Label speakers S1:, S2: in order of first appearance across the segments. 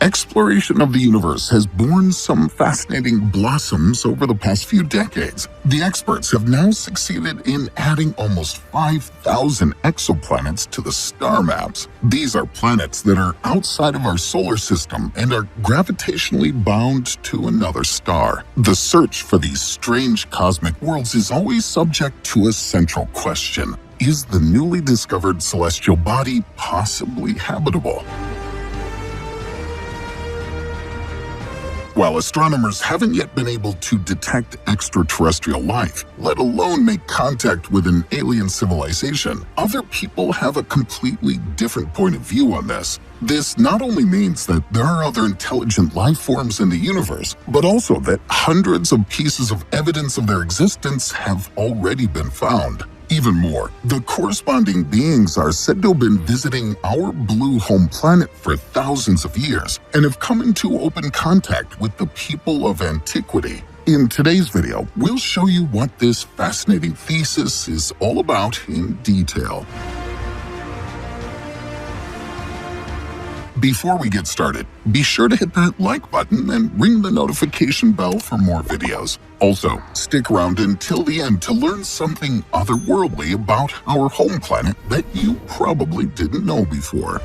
S1: Exploration of the universe has borne some fascinating blossoms over the past few decades. The experts have now succeeded in adding almost 5,000 exoplanets to the star maps. These are planets that are outside of our solar system and are gravitationally bound to another star. The search for these strange cosmic worlds is always subject to a central question: is the newly discovered celestial body possibly habitable? While astronomers haven't yet been able to detect extraterrestrial life, let alone make contact with an alien civilization, other people have a completely different point of view on this. This not only means that there are other intelligent life forms in the universe, but also that hundreds of pieces of evidence of their existence have already been found. Even more, the corresponding beings are said to have been visiting our blue home planet for thousands of years and have come into open contact with the people of antiquity. In today's video, we'll show you what this fascinating thesis is all about in detail. Before we get started, be sure to hit that like button and ring the notification bell for more videos. Also, stick around until the end to learn something otherworldly about our home planet that you probably didn't know before.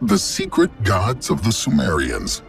S1: The Secret Gods of the Sumerians.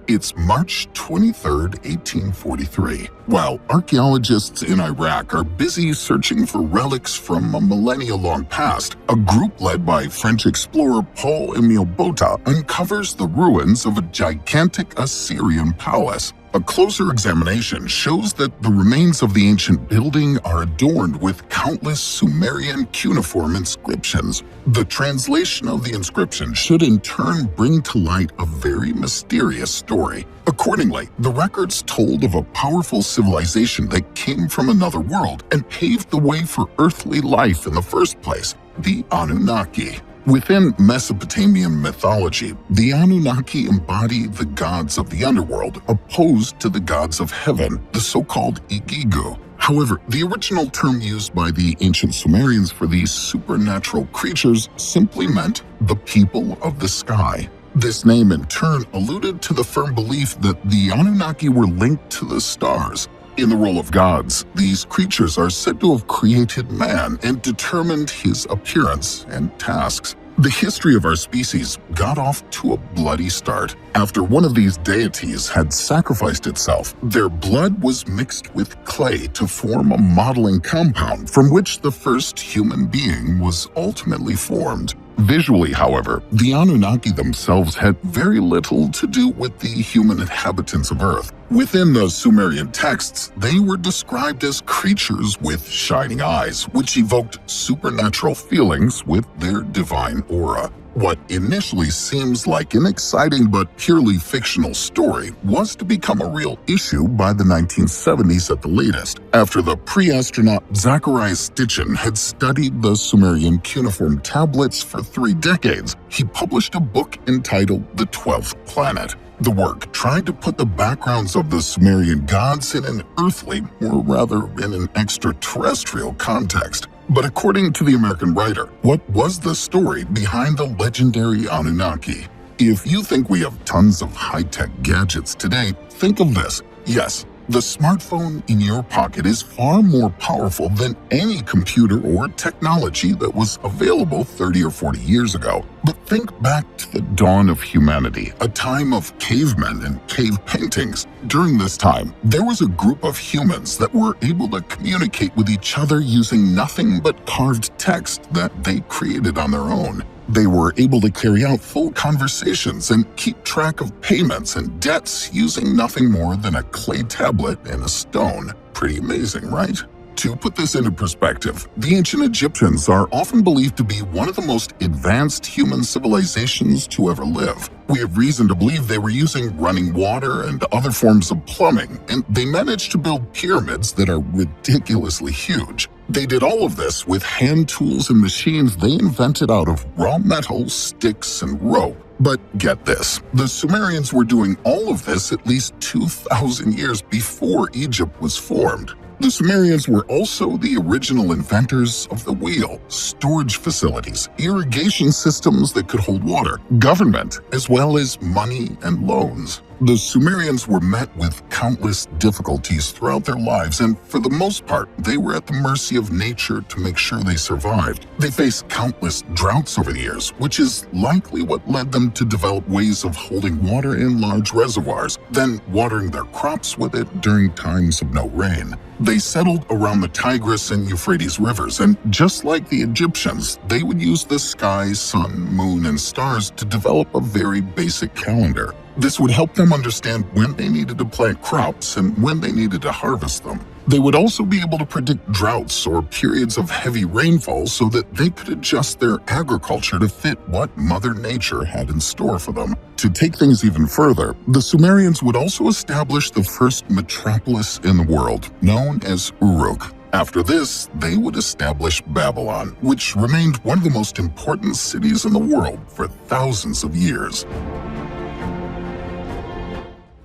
S1: It's March 23, 1843. While archaeologists in Iraq are busy searching for relics from a millennia-long past, a group led by French explorer Paul-Émile Botta uncovers the ruins of a gigantic Assyrian palace. A closer examination shows that the remains of the ancient building are adorned with countless Sumerian cuneiform inscriptions. The translation of the inscription should in turn bring to light a very mysterious story. Accordingly, the records told of a powerful civilization that came from another world and paved the way for earthly life in the first place, the Anunnaki. Within Mesopotamian mythology, the Anunnaki embody the gods of the underworld, opposed to the gods of heaven, the so-called Igigu. However, the original term used by the ancient Sumerians for these supernatural creatures simply meant the people of the sky. This name in turn alluded to the firm belief that the Anunnaki were linked to the stars. In the role of gods, these creatures are said to have created man and determined his appearance and tasks. The history of our species got off to a bloody start. After one of these deities had sacrificed itself, their blood was mixed with clay to form a modeling compound from which the first human being was ultimately formed. Visually, however, the Anunnaki themselves had very little to do with the human inhabitants of Earth. Within the Sumerian texts, they were described as creatures with shining eyes, which evoked supernatural feelings with their divine aura. What initially seems like an exciting but purely fictional story was to become a real issue by the 1970s at the latest, after the pre-astronaut Zacharias Sitchin had studied the Sumerian cuneiform tablets for 3 decades. He published a book entitled The 12th Planet. The work tried to put the backgrounds of the Sumerian gods in an earthly, or rather in an extraterrestrial context. But according to the American writer, what was the story behind the legendary Anunnaki? If you think we have tons of high-tech gadgets today, think of this. Yes, the smartphone in your pocket is far more powerful than any computer or technology that was available 30 or 40 years ago. But think back to the dawn of humanity, a time of cavemen and cave paintings. During this time, there was a group of humans that were able to communicate with each other using nothing but carved text that they created on their own. They were able to carry out full conversations and keep track of payments and debts using nothing more than a clay tablet and a stone. Pretty amazing, right? To put this into perspective, the ancient Egyptians are often believed to be one of the most advanced human civilizations to ever live. We have reason to believe they were using running water and other forms of plumbing, and they managed to build pyramids that are ridiculously huge. They did all of this with hand tools and machines they invented out of raw metal, sticks, and rope. But get this, the Sumerians were doing all of this at least 2,000 years before Egypt was formed. The Sumerians were also the original inventors of the wheel, storage facilities, irrigation systems that could hold water, government, as well as money and loans. The Sumerians were met with countless difficulties throughout their lives, and for the most part, they were at the mercy of nature to make sure they survived. They faced countless droughts over the years, which is likely what led them to develop ways of holding water in large reservoirs, then watering their crops with it during times of no rain. They settled around the Tigris and Euphrates rivers, and just like the Egyptians, they would use the sky, sun, moon, and stars to develop a very basic calendar. This would help them understand when they needed to plant crops and when they needed to harvest them. They would also be able to predict droughts or periods of heavy rainfall so that they could adjust their agriculture to fit what Mother Nature had in store for them. To take things even further, the Sumerians would also establish the first metropolis in the world, known as Uruk. After this, they would establish Babylon, which remained one of the most important cities in the world for thousands of years.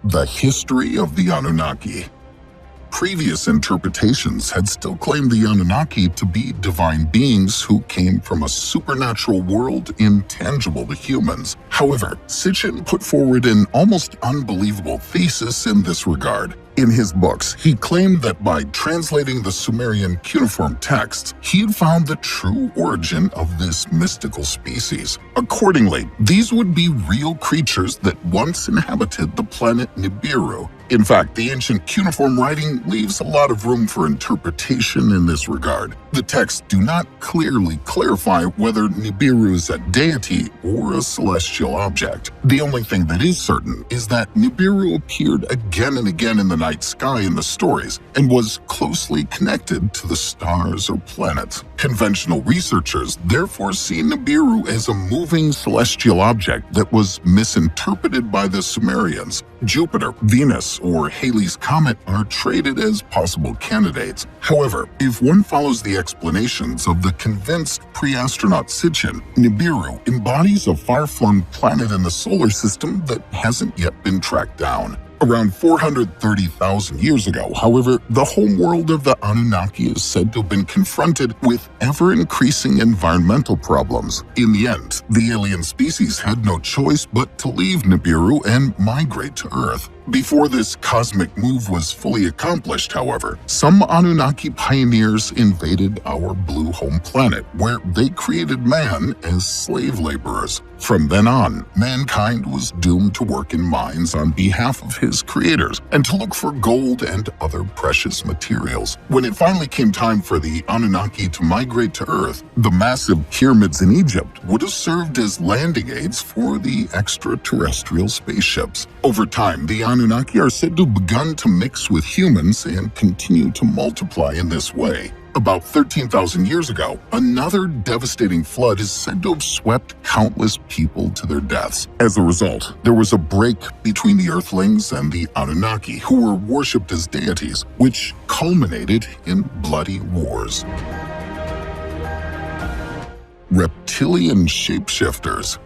S1: The history of the Anunnaki. Previous interpretations had still claimed the Anunnaki to be divine beings who came from a supernatural world intangible to humans. However, Sitchin put forward an almost unbelievable thesis in this regard. In his books, he claimed that by translating the Sumerian cuneiform texts, he had found the true origin of this mystical species. Accordingly, these would be real creatures that once inhabited the planet Nibiru. In fact, the ancient cuneiform writing leaves a lot of room for interpretation in this regard. The texts do not clearly clarify whether Nibiru is a deity or a celestial object. The only thing that is certain is that Nibiru appeared again and again in the night sky in the stories and was closely connected to the stars or planets. Conventional researchers therefore see Nibiru as a moving celestial object that was misinterpreted by the Sumerians. Jupiter, Venus, or Halley's Comet are traded as possible candidates. However, if one follows the explanations of the convinced pre-astronaut Sitchin, Nibiru embodies a far-flung planet in the solar system that hasn't yet been tracked down. Around 430,000 years ago, however, the home world of the Anunnaki is said to have been confronted with ever-increasing environmental problems. In the end, the alien species had no choice but to leave Nibiru and migrate to Earth. Before this cosmic move was fully accomplished, however, some Anunnaki pioneers invaded our blue home planet, where they created man as slave laborers. From then on, mankind was doomed to work in mines on behalf of his creators and to look for gold and other precious materials. When it finally came time for the Anunnaki to migrate to Earth, the massive pyramids in Egypt would have served as landing aids for the extraterrestrial spaceships. Over time, the Anunnaki are said to have begun to mix with humans and continue to multiply in this way. About 13,000 years ago, another devastating flood is said to have swept countless people to their deaths. As a result, there was a break between the Earthlings and the Anunnaki, who were worshipped as deities, which culminated in bloody wars. Reptilian shapeshifters.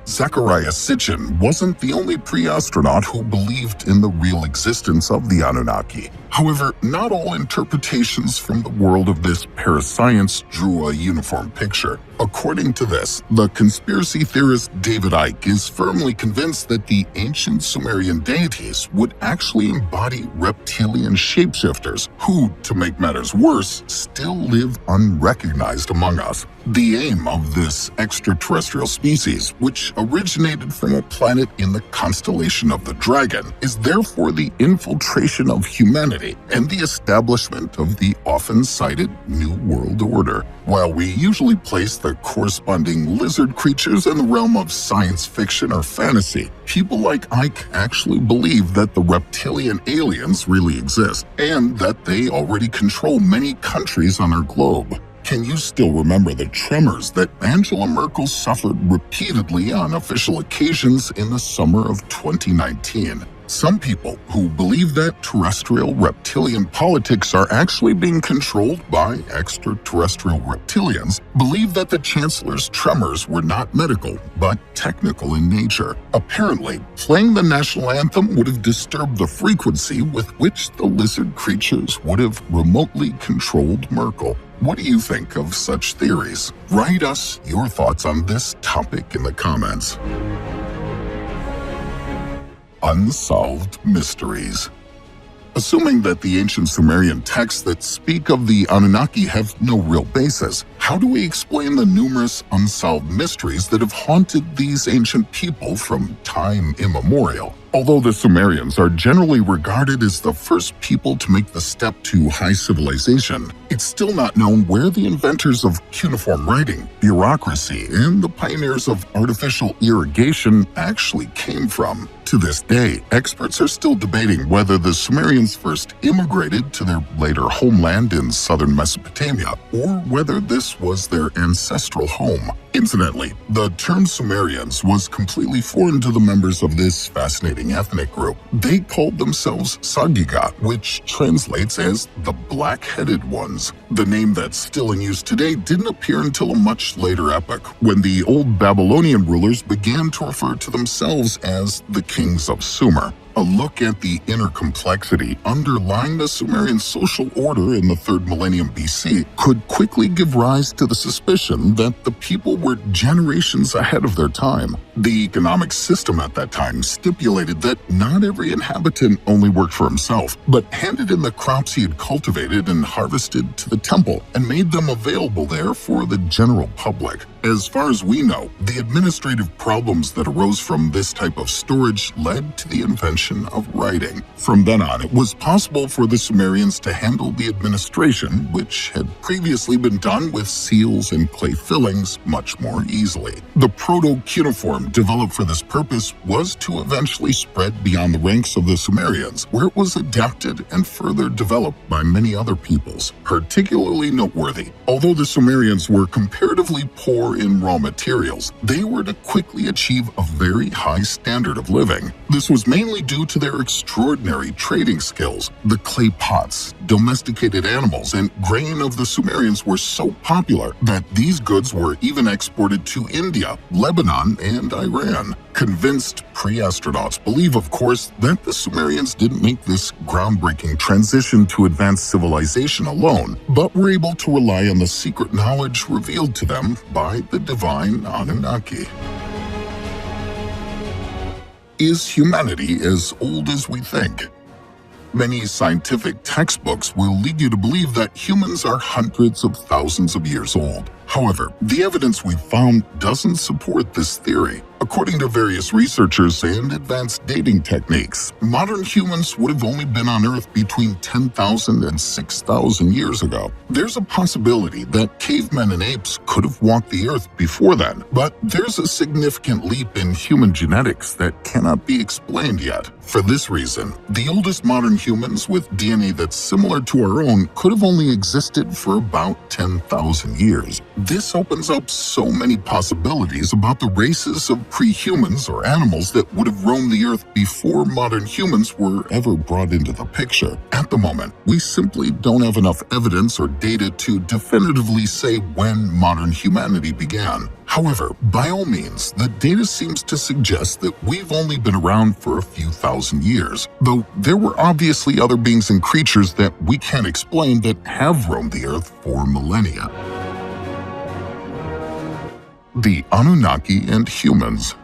S1: Zecharia Sitchin wasn't the only pre-astronaut who believed in the real existence of the Anunnaki. However, not all interpretations from the world of this parascience drew a uniform picture. According to this, the conspiracy theorist David Icke is firmly convinced that the ancient Sumerian deities would actually embody reptilian shapeshifters who, to make matters worse, still live unrecognized among us. The aim of this extraterrestrial species, which originated from a planet in the constellation of the Dragon, is therefore the infiltration of humanity and the establishment of the often cited New World Order. While we usually place the corresponding lizard creatures in the realm of science fiction or fantasy, people like Icke actually believe that the reptilian aliens really exist, and that they already control many countries on our globe. Can you still remember the tremors that Angela Merkel suffered repeatedly on official occasions in the summer of 2019? Some people who believe that terrestrial reptilian politics are actually being controlled by extraterrestrial reptilians believe that the Chancellor's tremors were not medical, but technical in nature. Apparently, playing the national anthem would have disturbed the frequency with which the lizard creatures would have remotely controlled Merkel. What do you think of such theories? Write us your thoughts on this topic in the comments. Unsolved mysteries. Assuming that the ancient Sumerian texts that speak of the Anunnaki have no real basis, how do we explain the numerous unsolved mysteries that have haunted these ancient people from time immemorial? Although the Sumerians are generally regarded as the first people to make the step to high civilization, it's still not known where the inventors of cuneiform writing, bureaucracy, and the pioneers of artificial irrigation actually came from. To this day, experts are still debating whether the Sumerians first immigrated to their later homeland in southern Mesopotamia, or whether this was their ancestral home. Incidentally, the term Sumerians was completely foreign to the members of this fascinating ethnic group. They called themselves Sagiga, which translates as the black-headed ones. The name that's still in use today didn't appear until a much later epoch, when the old Babylonian rulers began to refer to themselves as the kings of Sumer. A look at the inner complexity underlying the Sumerian social order in the 3rd millennium BC could quickly give rise to the suspicion that the people were generations ahead of their time. The economic system at that time stipulated that not every inhabitant only worked for himself, but handed in the crops he had cultivated and harvested to the temple and made them available there for the general public. As far as we know, the administrative problems that arose from this type of storage led to the invention of writing. From then on, it was possible for the Sumerians to handle the administration, which had previously been done with seals and clay fillings, much more easily. The proto-cuneiform developed for this purpose was to eventually spread beyond the ranks of the Sumerians, where it was adapted and further developed by many other peoples. Particularly noteworthy, although the Sumerians were comparatively poor in raw materials, they were to quickly achieve a very high standard of living. This was mainly due to their extraordinary trading skills. The clay pots, domesticated animals, and grain of the Sumerians were so popular that these goods were even exported to India, Lebanon, and Iran. Convinced pre-astronauts believe, of course, that the Sumerians didn't make this groundbreaking transition to advanced civilization alone, but were able to rely on the secret knowledge revealed to them by the divine Anunnaki. Is humanity as old as we think? Many scientific textbooks will lead you to believe that humans are hundreds of thousands of years old. However, the evidence we've found doesn't support this theory. According to various researchers and advanced dating techniques, modern humans would have only been on Earth between 10,000 and 6,000 years ago. There's a possibility that cavemen and apes could have walked the Earth before then, but there's a significant leap in human genetics that cannot be explained yet. For this reason, the oldest modern humans with DNA that's similar to our own could have only existed for about 10,000 years. This opens up so many possibilities about the races of pre-humans or animals that would have roamed the Earth before modern humans were ever brought into the picture. At the moment, we simply don't have enough evidence or data to definitively say when modern humanity began. However, by all means, the data seems to suggest that we've only been around for a few thousand years, though there were obviously other beings and creatures that we can't explain that have roamed the Earth for millennia. The Anunnaki and humans.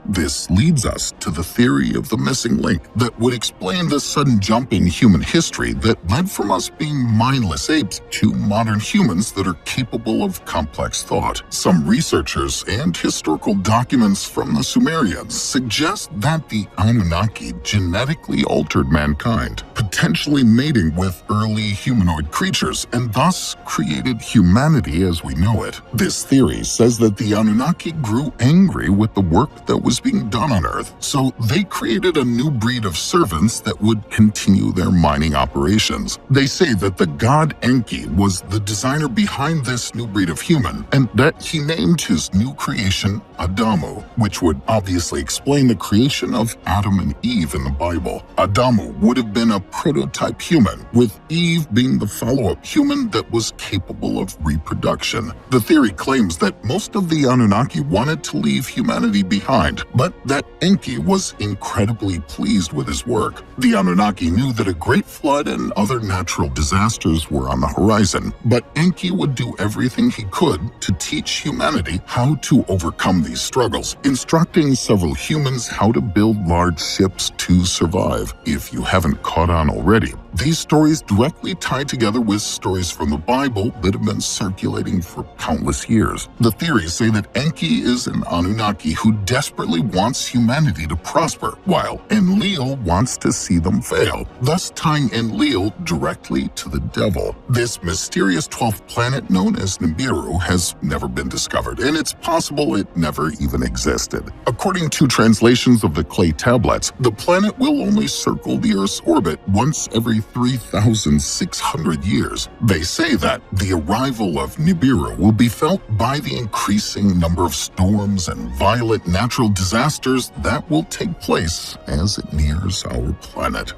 S1: This leads us to the theory of the missing link that would explain the sudden jump in human history that led from us being mindless apes to modern humans that are capable of complex thought. Some researchers and historical documents from the Sumerians suggest that the Anunnaki genetically altered mankind, potentially mating with early humanoid creatures, and thus created humanity as we know it. This theory says that the Anunnaki grew angry with the work that was was being done on Earth, so they created a new breed of servants that would continue their mining operations. They say that the god Enki was the designer behind this new breed of human, and that he named his new creation Adamu, which would obviously explain the creation of Adam and Eve in the Bible. Adamu would have been a prototype human, with Eve being the follow-up human that was capable of reproduction. The theory claims that most of the Anunnaki wanted to leave humanity behind, but that Enki was incredibly pleased with his work. The Anunnaki knew that a great flood and other natural disasters were on the horizon, but Enki would do everything he could to teach humanity how to overcome these struggles, instructing several humans how to build large ships to survive. If you haven't caught on already, these stories directly tie together with stories from the Bible that have been circulating for countless years. The theories say that Enki is an Anunnaki who desperately wants humanity to prosper, while Enlil wants to see them fail, thus tying Enlil directly to the devil. This mysterious 12th planet known as Nibiru has never been discovered, and it's possible it never even existed. According to translations of the clay tablets, the planet will only circle the Earth's orbit once every 3,600 years. They say that the arrival of Nibiru will be felt by the increasing number of storms and violent natural disasters that will take place as it nears our planet.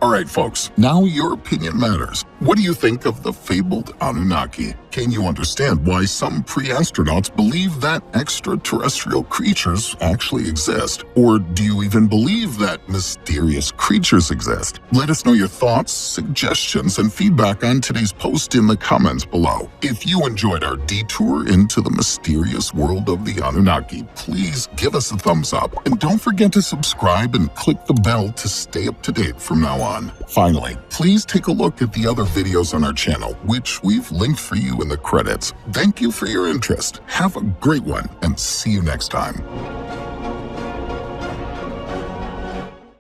S1: Alright folks, now your opinion matters. What do you think of the fabled Anunnaki? Can you understand why some pre-astronauts believe that extraterrestrial creatures actually exist? Or do you even believe that mysterious creatures exist? Let us know your thoughts, suggestions, and feedback on today's post in the comments below. If you enjoyed our detour into the mysterious world of the Anunnaki, please give us a thumbs up. And don't forget to subscribe and click the bell to stay up to date from now on. Finally, please take a look at the other videos on our channel, which we've linked for you in the credits. Thank you for your interest. Have a great one, and see you next time.